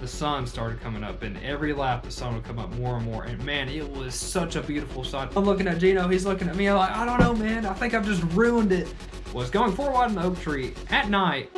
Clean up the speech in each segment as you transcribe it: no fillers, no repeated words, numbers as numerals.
the sun started coming up, and every lap the sun would come up more and more, and man, it was such a beautiful sight. I'm looking at Gino, he's looking at me, I'm like, I don't know, man, I think I've just ruined it. Was going 4 wide in the oak tree at night.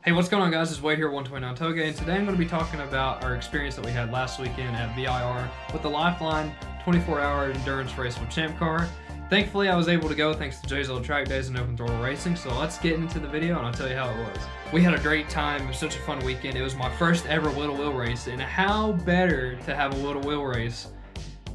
Hey, what's going on, guys? It's Wade here, 129 Touge, and today I'm going to be talking about our experience that we had last weekend at ViR with the Lifeline 24-hour endurance race with ChampCar. Thankfully, I was able to go thanks to Jzilla Trackdays and Open Throttle Racing, so let's get into the video and I'll tell you how it was. We had a great time. It was such a fun weekend. It was my first ever wheel-to-wheel race, and how better to have a wheel-to-wheel race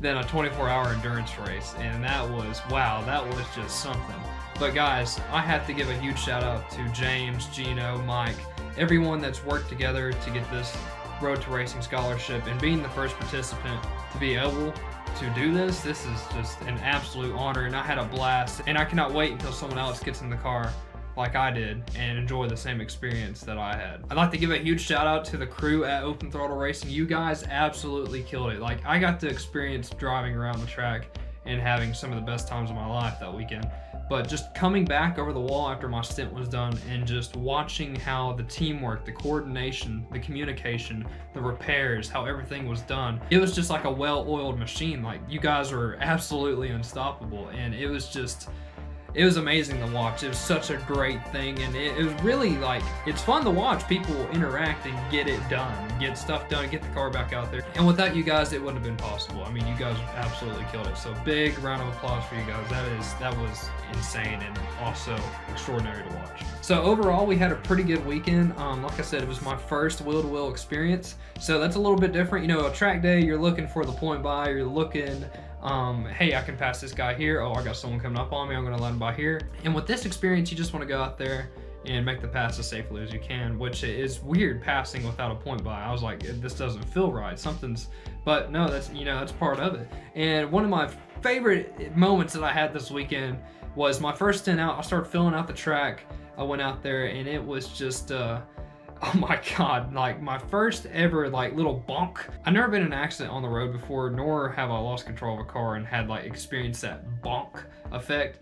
than a 24-hour endurance race, and that was, wow, that was just something. But guys, I have to give a huge shout out to James, Gino, Mike, everyone that's worked together to get this Road to Racing scholarship, and being the first participant to be able to do this. This is just an absolute honor, and I had a blast, and I cannot wait until someone else gets in the car like I did and enjoy the same experience that I had. I'd like to give a huge shout out to the crew at Open Throttle Racing. You guys absolutely killed it. Like, I got to experience driving around the track and having some of the best times of my life that weekend. But just coming back over the wall after my stint was done and just watching how the teamwork, the coordination, the communication, the repairs, how everything was done, it was just like a well-oiled machine. Like, you guys were absolutely unstoppable, and it was just, it was amazing to watch. It was such a great thing, and it was really like, it's fun to watch people interact and get it done, get stuff done, get the car back out there. And without you guys, it wouldn't have been possible. I mean, you guys absolutely killed it. So big round of applause for you guys. That was insane and also extraordinary to watch. So overall, we had a pretty good weekend. Like I said, it was my first wheel-to-wheel experience. So that's a little bit different. You know, a track day, you're looking for the point by, you're looking, hey, I can pass this guy here. Oh, I got someone coming up on me, I'm gonna let him by here. And with this experience, you just wanna go out there and make the pass as safely as you can, which is weird passing without a point by. I was like, this doesn't feel right, but no, that's, you know, that's part of it. And one of my favorite moments that I had this weekend was my first stint out. I started filling out the track. I went out there and it was just, oh my God, like my first ever like little bonk. I've never been in an accident on the road before, nor have I lost control of a car and had like experienced that bonk effect.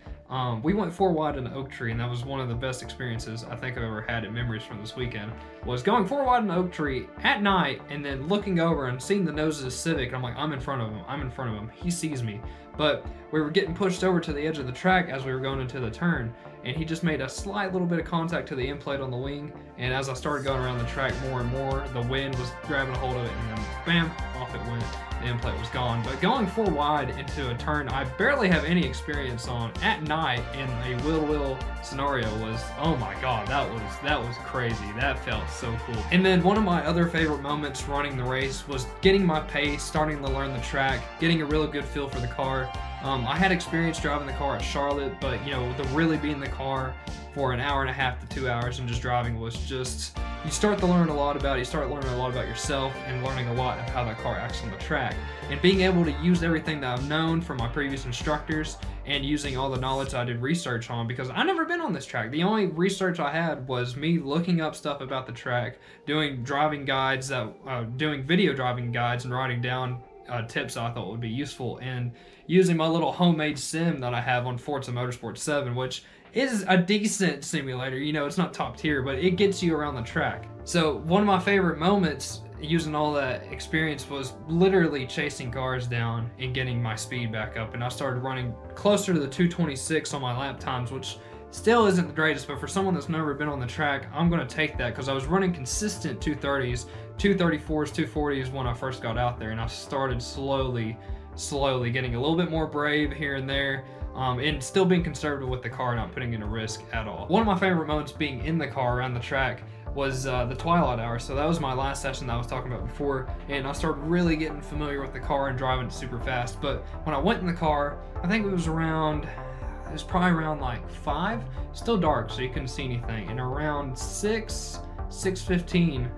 We went 4 wide in the oak tree, and that was one of the best experiences I think I've ever had in memories from this weekend, was going 4 wide in the oak tree at night and then looking over and seeing the nose of the Civic, and I'm like, I'm in front of him, he sees me. But we were getting pushed over to the edge of the track as we were going into the turn, and he just made a slight little bit of contact to the end plate on the wing, and as I started going around the track more and more, the wind was grabbing a hold of it, and then bam, off it went. The end plate was gone. But going 4 wide into a turn I barely have any experience on at night in a wheel-to-wheel scenario was, oh my God, that was crazy. That felt so cool. And then one of my other favorite moments running the race was getting my pace, starting to learn the track, getting a really good feel for the car. I had experience driving the car at Charlotte, but you know, to really be in the car for an hour and a half to 2 hours and just driving was just, you start to learn a lot about it. You start learning a lot about yourself and learning a lot of how that car acts on the track. And being able to use everything that I've known from my previous instructors and using all the knowledge I did research on, because I've never been on this track. The only research I had was me looking up stuff about the track, doing driving guides, doing video driving guides and writing down tips I thought would be useful, and using my little homemade sim that I have on Forza Motorsport 7, which is a decent simulator. You know, it's not top tier, but it gets you around the track. So one of my favorite moments using all that experience was literally chasing cars down and getting my speed back up, and I started running closer to the 226 on my lap times, which still isn't the greatest, but for someone that's never been on the track, I'm gonna take that, because I was running consistent 230s, 234s, 240s when I first got out there, and I started slowly getting a little bit more brave here and there, and still being conservative with the car, not putting it in a risk at all. One of my favorite moments being in the car around the track was the twilight hour. So that was my last session that I was talking about before, and I started really getting familiar with the car and driving it super fast. But when I went in the car, I think it was probably around like 5, still dark, so you couldn't see anything, and around 6:15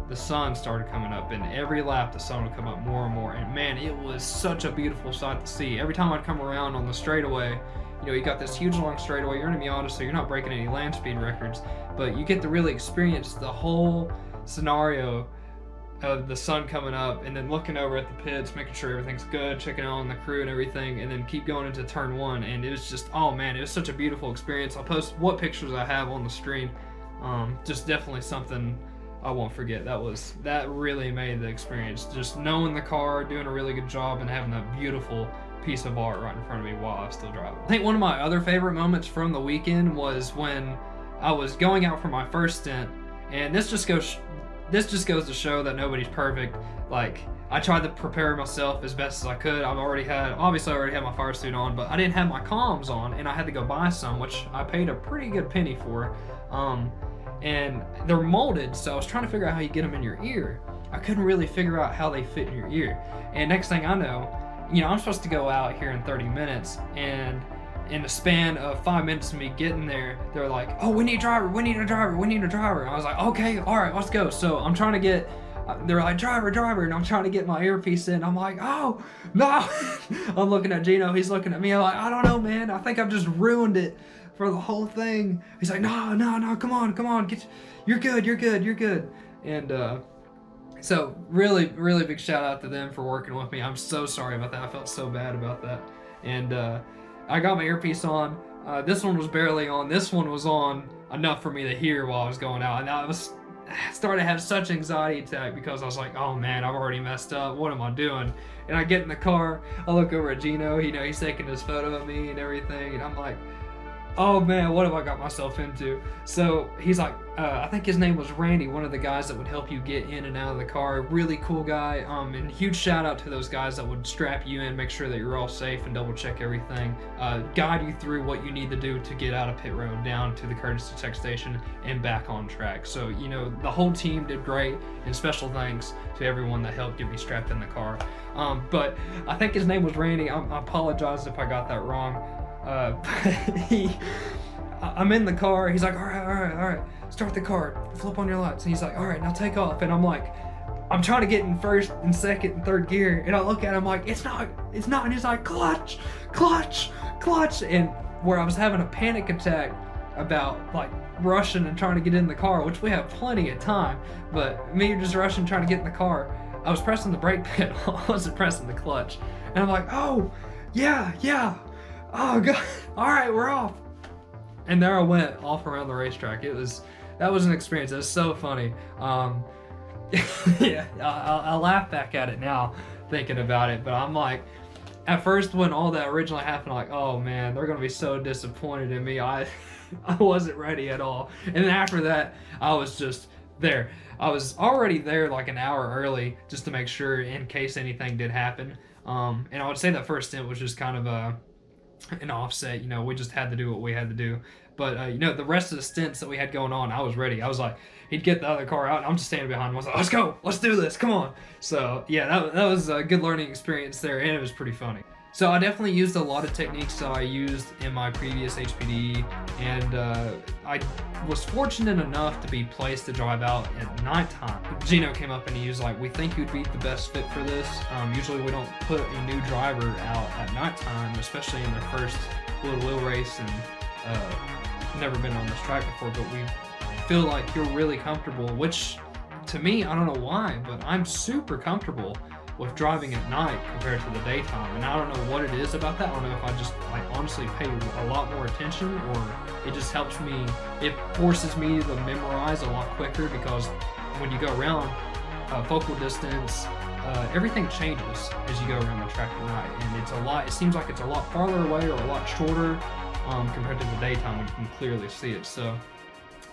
the sun started coming up, and every lap the sun would come up more and more, and man, it was such a beautiful sight to see. Every time I'd come around on the straightaway, you know, you got this huge long straightaway, you're in a Miata, so you're not breaking any land speed records, but you get to really experience the whole scenario of the sun coming up, and then looking over at the pits, making sure everything's good, checking on the crew and everything, and then keep going into turn 1. And it was just, oh man, it was such a beautiful experience. I'll post what pictures I have on the stream. Just definitely something I won't forget. That really made the experience. Just knowing the car, doing a really good job, and having that beautiful piece of art right in front of me while I was still driving. I think one of my other favorite moments from the weekend was when I was going out for my first stint, and this just goes to show that nobody's perfect. Like, I tried to prepare myself as best as I could. Obviously I already had my fire suit on, but I didn't have my comms on, and I had to go buy some, which I paid a pretty good penny for. And they're molded, so I was trying to figure out how you get them in your ear. I couldn't really figure out how they fit in your ear. And next thing I know, I'm supposed to go out here in 30 minutes, and in the span of 5 minutes of me getting there, they're like, oh, we need a driver, we need a driver, we need a driver. And I was like, okay, all right, let's go. So I'm trying to get, they're like, driver, and I'm trying to get my earpiece in. I'm like, oh, no. I'm looking at Gino, he's looking at me. I'm like, I don't know, man. I think I've just ruined it for the whole thing. He's like, no, come on, you're good. And so really big shout out to them for working with me. I'm so sorry about that. I felt so bad about that. And I got my earpiece on. This one was barely on. This one was on enough for me to hear while I was going out. And I started to have such anxiety attack because I was like, oh man, I've already messed up. What am I doing? And I get in the car, I look over at Gino, he's taking his photo of me and everything, and I'm like, oh man, what have I got myself into? So he's like, I think his name was Randy, one of the guys that would help you get in and out of the car. Really cool guy. And huge shout out to those guys that would strap you in, make sure that you're all safe and double check everything, guide you through what you need to do to get out of pit road, down to the courtesy check station, and back on track. So the whole team did great, and special thanks to everyone that helped get me strapped in the car. But I think his name was Randy. I apologize if I got that wrong. I'm in the car. He's like, all right, start the car, flip on your lights. And he's like, all right, now take off. And I'm like, I'm trying to get in first and second and third gear, and I look at him like, it's not. And he's like, clutch. And where I was having a panic attack about like rushing and trying to get in the car, which we have plenty of time, but me just rushing trying to get in the car, I was pressing the brake pedal. I wasn't pressing the clutch. And I'm like, oh yeah, oh god, all right, we're off. And there I went off around the racetrack. That was an experience. It was so funny. Yeah, I laugh back at it now thinking about it, but I'm like, at first when all that originally happened, like, oh man, they're gonna be so disappointed in me. I wasn't ready at all. And then after that, I was just there. I was already there like an hour early just to make sure in case anything did happen. And I would say that first stint was just kind of an offset. We just had to do what we had to do. But the rest of the stints that we had going on, I was ready. I was like, he'd get the other car out, and I'm just standing behind him. I was like, let's go, let's do this, come on. So yeah, that was a good learning experience there, and it was pretty funny. So I definitely used a lot of techniques that I used in my previous HPD, and I was fortunate enough to be placed to drive out at nighttime. Gino came up and he was like, we think you'd be the best fit for this. Usually we don't put a new driver out at nighttime, especially in their first little wheel race, and never been on this track before, but we feel like you're really comfortable, which to me, I don't know why, but I'm super comfortable with driving at night compared to the daytime. And I don't know what it is about that. I don't know if I just honestly pay a lot more attention, or it just helps me, it forces me to memorize a lot quicker, because when you go around focal distance, everything changes as you go around the track at night, and it seems like it's a lot farther away or a lot shorter compared to the daytime when you can clearly see it. So,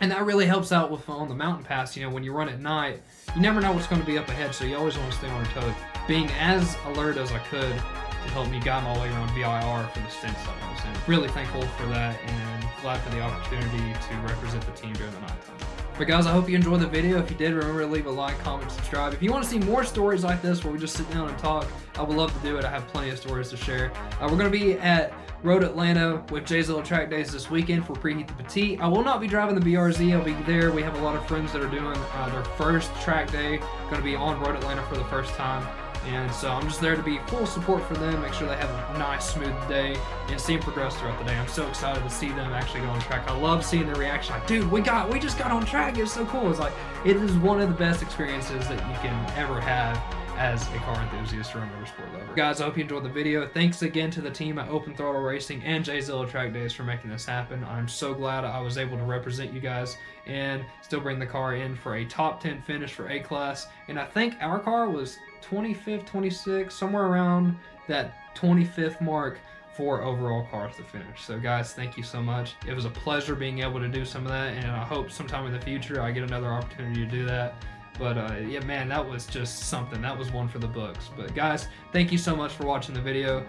and that really helps out with on the mountain pass. When you run at night, you never know what's going to be up ahead, so you always want to stay on your toes. Being as alert as I could to help me guide my way around ViR for the stints that I was in. Really thankful for that, and glad for the opportunity to represent the team during the nighttime. But guys, I hope you enjoyed the video. If you did, remember to leave a like, comment, subscribe. If you want to see more stories like this where we just sit down and talk, I would love to do it. I have plenty of stories to share. We're going to be at Road Atlanta with Jzilla Trackdays this weekend for Preheat the Petite. I will not be driving the BRZ. I'll be there. We have a lot of friends that are doing their first track day. Going to be on Road Atlanta for the first time. And so I'm just there to be full support for them, make sure they have a nice, smooth day, and see them progress throughout the day. I'm so excited to see them actually go on track. I love seeing their reaction, like, dude, we just got on track. It's so cool. It's like, it is one of the best experiences that you can ever have as a car enthusiast or a motorsport lover. Guys, I hope you enjoyed the video. Thanks again to the team at Open Throttle Racing and Jzilla Trackdays for making this happen. I'm so glad I was able to represent you guys and still bring the car in for a top 10 finish for A-Class. And I think our car was 25th, 26th, somewhere around that 25th mark for overall cars to finish. So guys, thank you so much. It was a pleasure being able to do some of that, and I hope sometime in the future I get another opportunity to do that. But yeah, man, that was just something. That was one for the books. But guys, thank you so much for watching the video.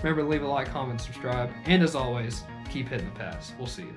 Remember to leave a like, comment, subscribe, and as always, keep hitting the pass. We'll see you.